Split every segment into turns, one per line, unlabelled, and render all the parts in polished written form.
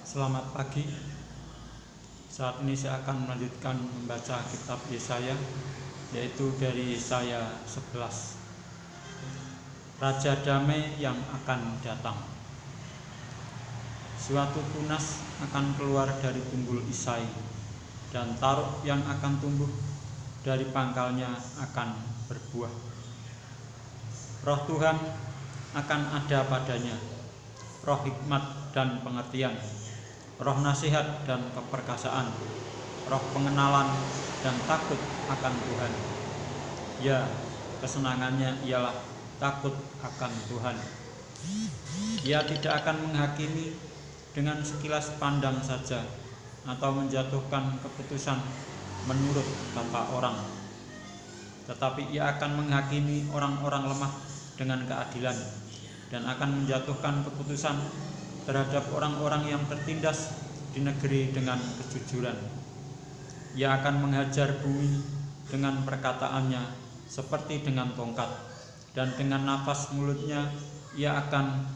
Selamat pagi. Saat ini saya akan melanjutkan membaca kitab Yesaya, yaitu dari Yesaya 11. Raja damai yang akan datang. Suatu tunas akan keluar dari tunggul Isai, dan taruk yang akan tumbuh dari pangkalnya akan berbuah. Roh Tuhan akan ada padanya, roh hikmat dan pengertian, roh nasihat dan keperkasaan, roh pengenalan dan takut akan Tuhan. Ya, kesenangannya ialah takut akan Tuhan. Ia tidak akan menghakimi dengan sekilas pandang saja, atau menjatuhkan keputusan menurut kata orang, tetapi ia akan menghakimi orang-orang lemah dengan keadilan, dan akan menjatuhkan keputusan terhadap orang-orang yang tertindas di negeri dengan kejujuran. Ia akan menghajar bumi dengan perkataannya seperti dengan tongkat, dan dengan nafas mulutnya ia akan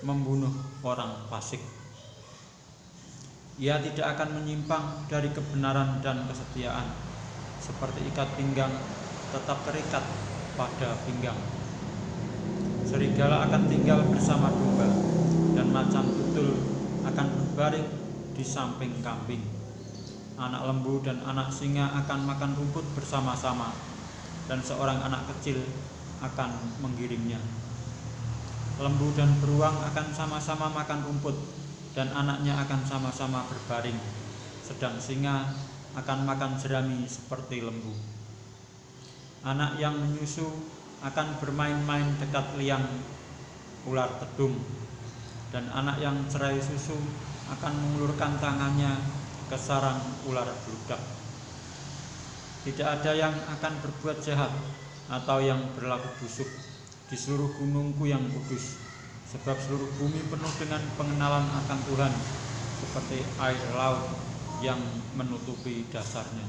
membunuh orang fasik. Ia tidak akan menyimpang dari kebenaran dan kesetiaan, seperti ikat pinggang tetap terikat pada pinggang. Serigala akan tinggal bersama domba, dan macan tutul akan berbaring di samping kambing. Anak lembu dan anak singa akan makan rumput bersama-sama, dan seorang anak kecil akan menggiringnya. Lembu dan beruang akan sama-sama makan rumput, dan anaknya akan sama-sama berbaring, sedang singa akan makan jerami seperti lembu. Anak yang menyusu akan bermain-main dekat liang ular tedung, dan anak yang cerai susu akan mengulurkan tangannya ke sarang ular bludak. Tidak ada yang akan berbuat jahat atau yang berlaku busuk di seluruh gunungku yang kudus, sebab seluruh bumi penuh dengan pengenalan akan Tuhan, seperti air laut yang menutupi dasarnya.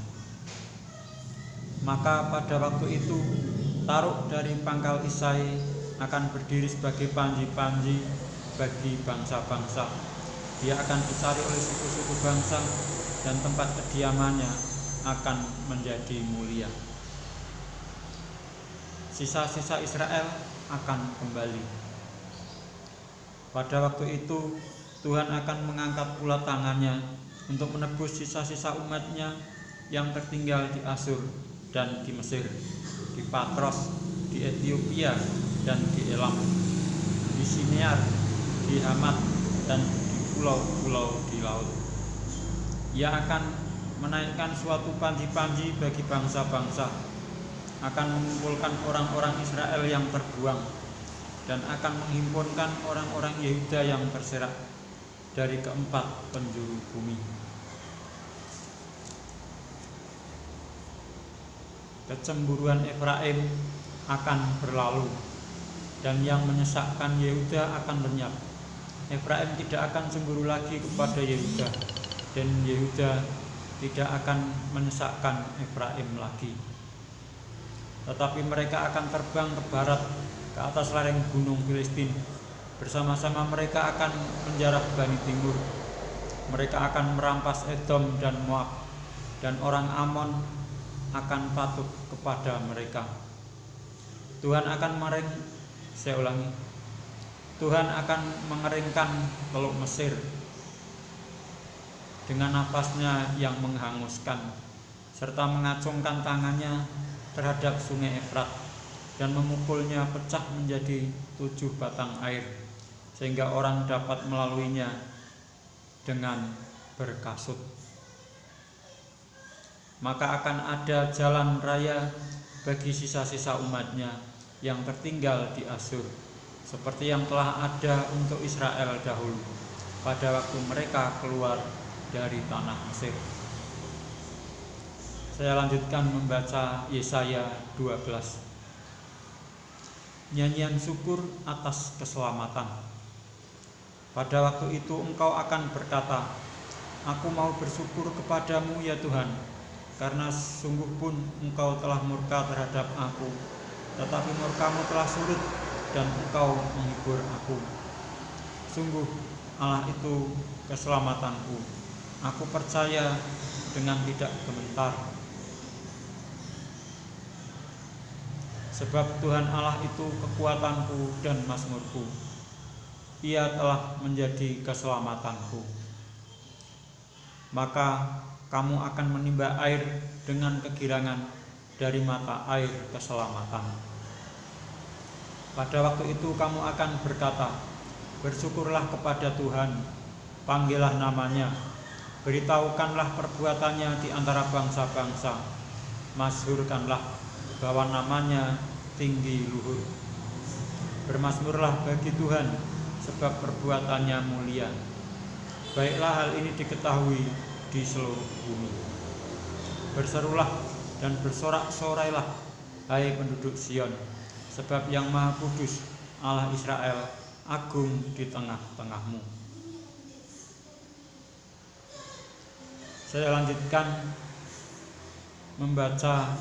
Maka pada waktu itu taruk dari pangkal Isai akan berdiri sebagai panji-panji bagi bangsa-bangsa. Dia akan dicari oleh suku-suku bangsa, dan tempat kediamannya akan menjadi mulia. Sisa-sisa Israel akan kembali. Pada waktu itu Tuhan akan mengangkat pula tangannya untuk menebus sisa-sisa umatnya yang tertinggal di Asyur dan di Mesir, di Patros, di Ethiopia dan di Elam, di Sinear, di Hamat, dan di pulau-pulau di laut. Ia akan menaikkan suatu panji-panji bagi bangsa-bangsa, akan mengumpulkan orang-orang Israel yang terbuang, dan akan menghimpunkan orang-orang Yehuda yang terserak dari keempat penjuru bumi. Kecemburuan Efraim akan berlalu, dan yang menyesakkan Yehuda akan lenyap. Efraim tidak akan cemburu lagi kepada Yehuda, dan Yehuda tidak akan menyesakkan Efraim lagi. Tetapi mereka akan terbang ke barat, ke atas lereng gunung Filistin. Bersama-sama mereka akan menjarah Bani Timur. Mereka akan merampas Edom dan Moab, dan orang Amon akan patuh kepada mereka. Tuhan akan mengeringkan Teluk Mesir dengan napasnya yang menghanguskan, serta mengacungkan tangannya terhadap sungai Efrat, dan memukulnya pecah menjadi 7 batang air, sehingga orang dapat melaluinya dengan berkasut. Maka akan ada jalan raya bagi sisa-sisa umatnya yang tertinggal di Asyur, seperti yang telah ada untuk Israel dahulu pada waktu mereka keluar dari tanah Mesir. Saya lanjutkan membaca Yesaya 12. Nyanyian syukur atas keselamatan. Pada waktu itu engkau akan berkata, aku mau bersyukur kepadamu ya Tuhan, karena sungguh pun engkau telah murka terhadap aku, tetapi murkamu telah surut dan engkau menghibur aku. Sungguh Allah itu keselamatanku. Aku percaya dengan tidak gemetar. Sebab Tuhan Allah itu kekuatanku dan mazmurku. Ia telah menjadi keselamatanku. Maka kamu akan menimba air dengan kegirangan dari mata air keselamatan. Pada waktu itu kamu akan berkata, bersyukurlah kepada Tuhan, panggillah namanya, beritahukanlah perbuatannya di antara bangsa-bangsa, masyhurkanlah bahwa namanya tinggi luhur. Bermazmurlah bagi Tuhan, sebab perbuatannya mulia. Baiklah hal ini diketahui di seluruh bumi. Berserulah dan bersorak-sorailah, hai penduduk Sion, sebab yang Maha Kudus, Allah Israel, agung di tengah-tengahmu. Saya lanjutkan membaca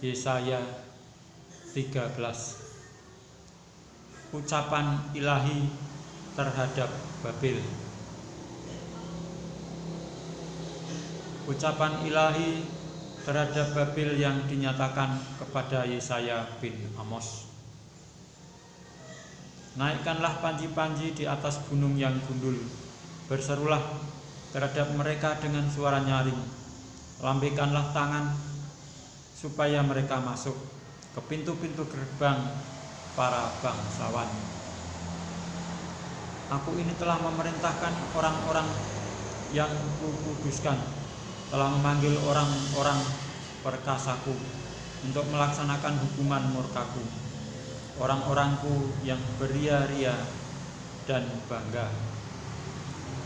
Yesaya 13. Ucapan ilahi terhadap Babel. Ucapan ilahi terhadap Babel yang dinyatakan kepada Yesaya bin Amos. Naikkanlah panji-panji di atas gunung yang gundul, berserulah terhadap mereka dengan suara nyaring. Lambaikanlah tangan supaya mereka masuk ke pintu-pintu gerbang para bangsawan. Aku ini telah memerintahkan orang-orang yang kukuduskan, telah memanggil orang-orang perkasaku untuk melaksanakan hukuman murkaku, orang-orangku yang beria-ria dan bangga.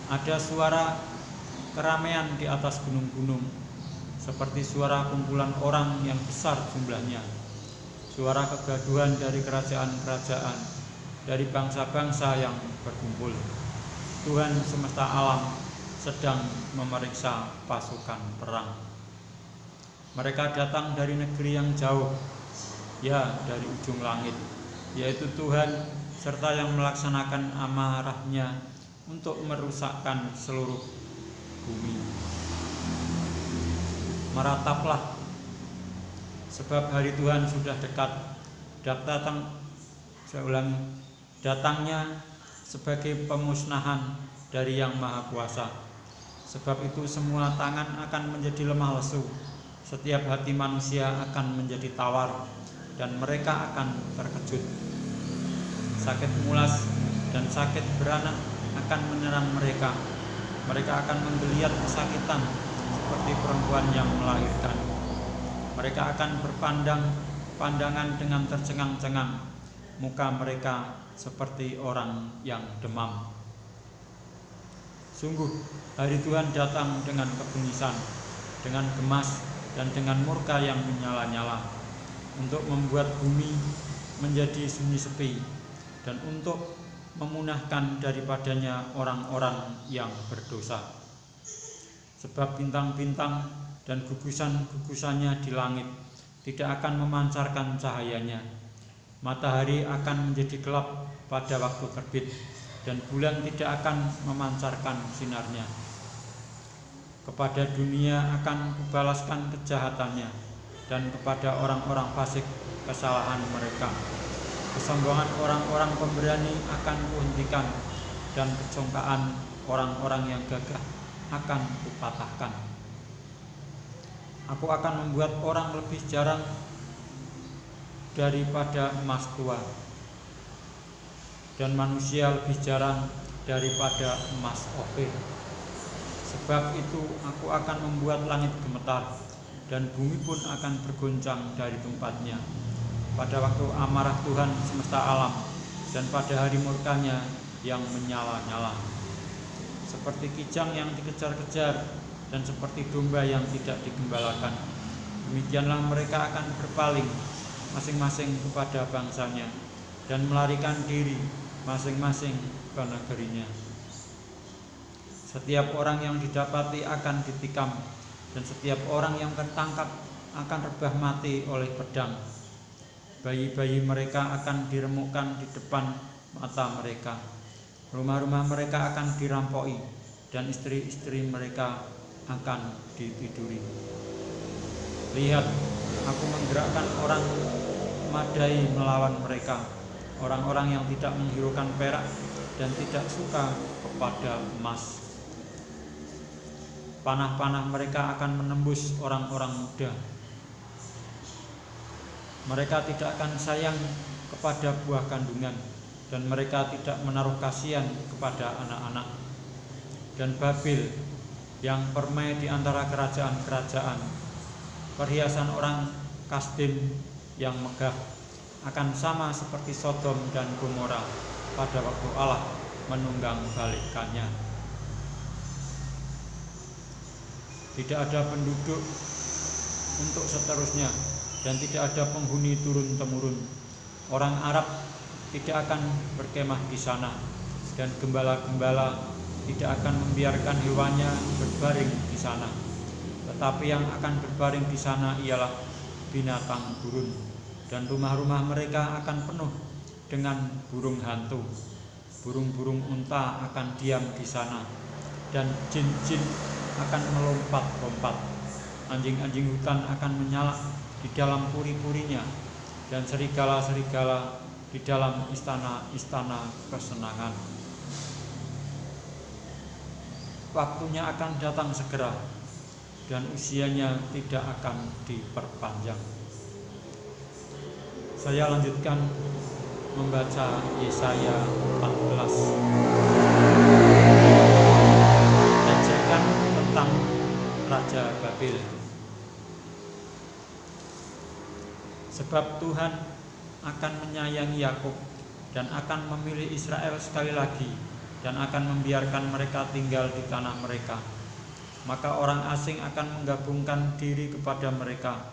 Ada suara keramaian di atas gunung-gunung, seperti suara kumpulan orang yang besar jumlahnya, suara kegaduhan dari kerajaan-kerajaan, dari bangsa-bangsa yang berkumpul. Tuhan semesta alam sedang memeriksa pasukan perang. Mereka datang dari negeri yang jauh, ya dari ujung langit, yaitu Tuhan, serta yang melaksanakan amarahnya untuk merusakkan seluruh bumi. Merataplah, sebab hari Tuhan sudah dekat. Datangnya sebagai pemusnahan dari Yang Maha Kuasa. Sebab itu semua tangan akan menjadi lemah lesu, setiap hati manusia akan menjadi tawar, dan mereka akan terkejut. Sakit mulas dan sakit beranak akan menyerang mereka. Mereka akan menggeliat kesakitan seperti perempuan yang melahirkan. Mereka akan pandangan dengan tercengang-cengang. Muka mereka seperti orang yang demam. Sungguh, hari Tuhan datang dengan kebengisan, dengan gemas, dan dengan murka yang menyala-nyala, untuk membuat bumi menjadi sunyi sepi, dan untuk memunahkan daripadanya orang-orang yang berdosa. Sebab bintang-bintang dan gugusan-gugusannya di langit tidak akan memancarkan cahayanya. Matahari akan menjadi gelap pada waktu terbit, dan bulan tidak akan memancarkan sinarnya. Kepada dunia akan kubalaskan kejahatannya, dan kepada orang-orang fasik kesalahan mereka. Kesombongan orang-orang pemberani akan kuhentikan, dan kecongkaan orang-orang yang gagah akan kupatahkan. Aku akan membuat orang lebih jarang daripada emas tua, dan manusia lebih jarang daripada emas Ofir. Sebab itu aku akan membuat langit gemetar, dan bumi pun akan bergoncang dari tempatnya pada waktu amarah Tuhan semesta alam, dan pada hari murkanya yang menyala-nyala. Seperti kijang yang dikejar-kejar, dan seperti domba yang tidak digembalakan, demikianlah mereka akan berpaling masing-masing kepada bangsanya, dan melarikan diri masing-masing ke negerinya. Setiap orang yang didapati akan ditikam, dan setiap orang yang tertangkap akan rebah mati oleh pedang. Bayi-bayi mereka akan diremukkan di depan mata mereka. Rumah-rumah mereka akan dirampoki, dan istri-istri mereka akan ditiduri. Lihat, aku menggerakkan orang Madai melawan mereka, orang-orang yang tidak menghiraukan perak dan tidak suka kepada emas. Panah-panah mereka akan menembus orang-orang muda. Mereka tidak akan sayang kepada buah kandungan, dan mereka tidak menaruh kasihan kepada anak-anak. Dan Babil yang permai di antara kerajaan-kerajaan, perhiasan orang Kasdim yang megah, akan sama seperti Sodom dan Gomora pada waktu Allah menunggang balikkannya. Tidak ada penduduk untuk seterusnya, dan tidak ada penghuni turun-temurun. Orang Arab tidak akan berkemah di sana, dan gembala-gembala tidak akan membiarkan hewannya berbaring di sana. Tetapi yang akan berbaring di sana ialah binatang gurun, dan rumah-rumah mereka akan penuh dengan burung hantu. Burung-burung unta akan diam di sana, dan jin-jin akan melompat-lompat. Anjing-anjing hutan akan menyalak di dalam puri-purinya, dan serigala-serigala di dalam istana-istana kesenangan. Waktunya akan datang segera, dan usianya tidak akan diperpanjang. Saya lanjutkan membaca Yesaya 14. Ejekan tentang Raja Babil. Sebab Tuhan akan menyayangi Yakub dan akan memilih Israel sekali lagi, dan akan membiarkan mereka tinggal di tanah mereka. Maka orang asing akan menggabungkan diri kepada mereka,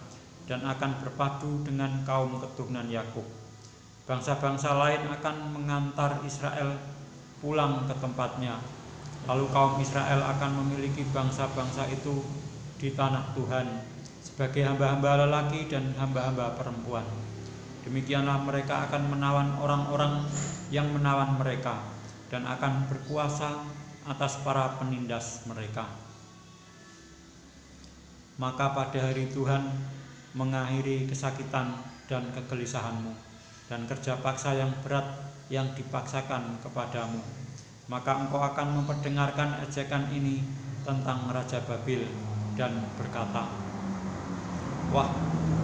dan akan berpadu dengan kaum keturunan Yakub. Bangsa-bangsa lain akan mengantar Israel pulang ke tempatnya. Lalu kaum Israel akan memiliki bangsa-bangsa itu di tanah Tuhan sebagai hamba-hamba lelaki dan hamba-hamba perempuan. Demikianlah mereka akan menawan orang-orang yang menawan mereka, dan akan berkuasa atas para penindas mereka. Maka pada hari Tuhan mengakhiri kesakitan dan kegelisahanmu, dan kerja paksa yang berat yang dipaksakan kepadamu. Maka engkau akan memperdengarkan ejekan ini tentang Raja Babil, dan berkata, wah,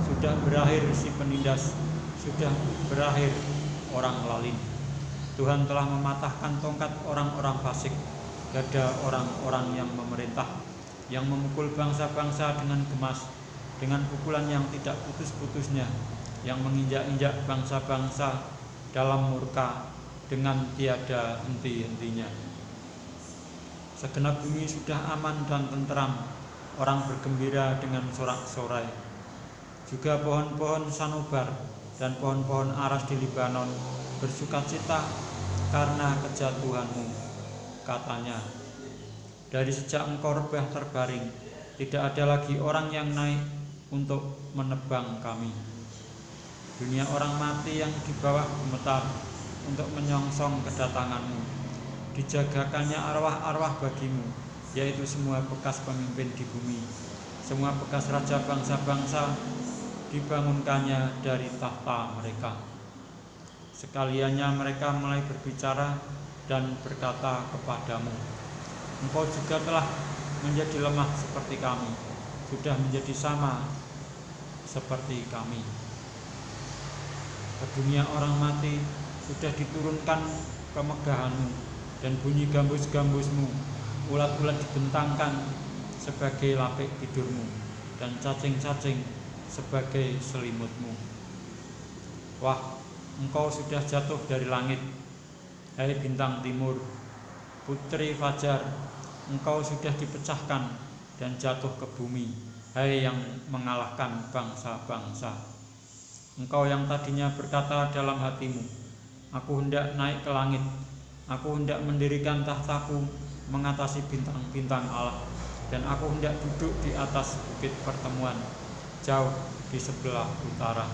sudah berakhir si penindas, sudah berakhir orang lalim. Tuhan telah mematahkan tongkat orang-orang fasik, gada orang-orang yang memerintah, yang memukul bangsa-bangsa dengan gemas, dengan pukulan yang tidak putus-putusnya, yang menginjak-injak bangsa-bangsa dalam murka dengan tiada henti-hentinya. Segenap bumi sudah aman dan tenteram, orang bergembira dengan sorak-sorai. Juga pohon-pohon sanobar dan pohon-pohon aras di Libanon bersukacita karena kejatuhanmu, katanya. Dari sejak engkau rebah terbaring, tidak ada lagi orang yang naik untuk menebang kami. Dunia orang mati yang di bawah gemetar untuk menyongsong kedatanganmu. Dijagakannya arwah-arwah bagimu, yaitu semua bekas pemimpin di bumi. Semua bekas raja bangsa-bangsa dibangunkannya dari tahta mereka. Sekaliannya mereka mulai berbicara dan berkata kepadamu, engkau juga telah menjadi lemah seperti kami, sudah menjadi sama seperti kami. Ke dunia orang mati sudah diturunkan kemegahanmu, dan bunyi gambus-gambusmu, ulat-ulat dibentangkan sebagai lapik tidurmu, dan cacing-cacing sebagai selimutmu. Wah, engkau sudah jatuh dari langit, hai bintang timur, putri fajar. Engkau sudah dipecahkan dan jatuh ke bumi, hai yang mengalahkan bangsa-bangsa. Engkau yang tadinya berkata dalam hatimu, aku hendak naik ke langit, aku hendak mendirikan tahtaku mengatasi bintang-bintang Allah, dan aku hendak duduk di atas bukit pertemuan, jauh di sebelah utara.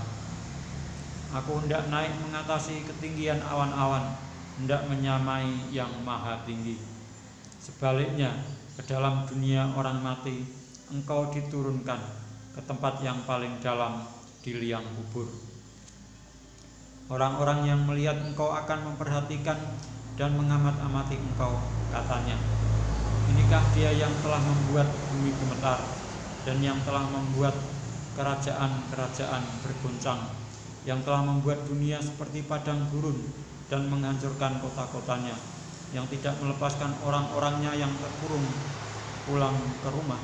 Aku hendak naik mengatasi ketinggian awan-awan, hendak menyamai yang maha tinggi. Sebaliknya, ke dalam dunia orang mati, engkau diturunkan ke tempat yang paling dalam di liang kubur. Orang-orang yang melihat engkau akan memperhatikan dan mengamat-amati engkau, katanya, inikah dia yang telah membuat bumi gemetar dan yang telah membuat kerajaan-kerajaan bergoncang, yang telah membuat dunia seperti padang gurun dan menghancurkan kota-kotanya, yang tidak melepaskan orang-orangnya yang terkurung pulang ke rumah.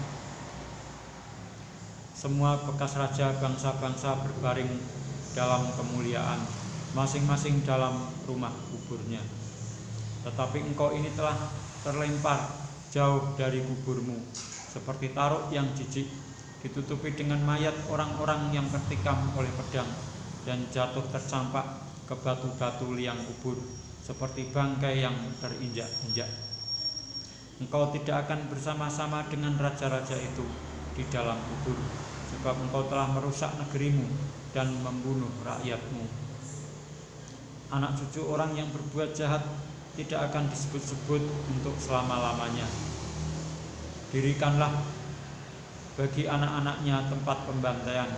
Semua bekas raja bangsa-bangsa berbaring dalam kemuliaan, masing-masing dalam rumah kuburnya. Tetapi engkau ini telah terlempar jauh dari kuburmu, seperti taruk yang jijik, ditutupi dengan mayat orang-orang yang tertikam oleh pedang, dan jatuh tercampak ke batu-batu liang kubur, seperti bangkai yang terinjak-injak. Engkau tidak akan bersama-sama dengan raja-raja itu di dalam kubur, sebab engkau telah merusak negerimu dan membunuh rakyatmu. Anak cucu orang yang berbuat jahat tidak akan disebut-sebut untuk selama-lamanya. Dirikanlah bagi anak-anaknya tempat pembantaian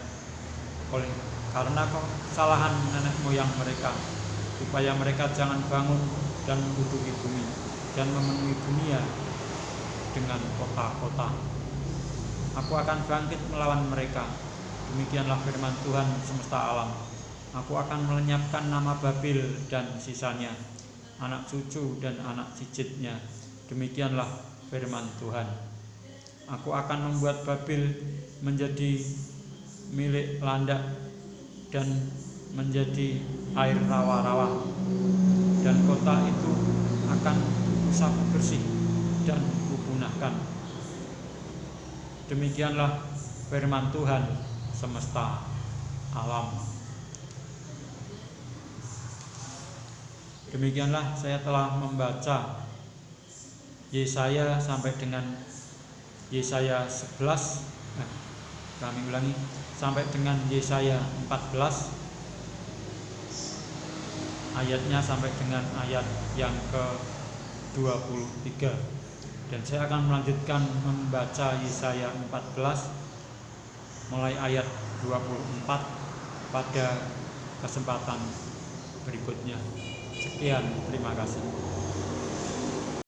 karena kesalahan nenek moyang mereka, supaya mereka jangan bangun dan menduduki bumi dan memenuhi dunia dengan kota-kota. Aku akan bangkit melawan mereka, demikianlah firman Tuhan semesta alam. Aku akan melenyapkan nama Babil dan sisanya, anak cucu dan anak cicitnya, demikianlah firman Tuhan. Aku akan membuat Babil menjadi milik landak dan menjadi air rawa-rawa, dan kota itu akan kusapu bersih dan kupunahkan. Demikianlah firman Tuhan semesta alam. Demikianlah saya telah membaca Yesaya sampai dengan Yesaya 11. Kami ulangi, sampai dengan Yesaya 14, ayatnya sampai dengan ayat yang ke-23. Dan saya akan melanjutkan membaca Yesaya 14 mulai ayat 24 pada kesempatan berikutnya. Sekian, terima kasih.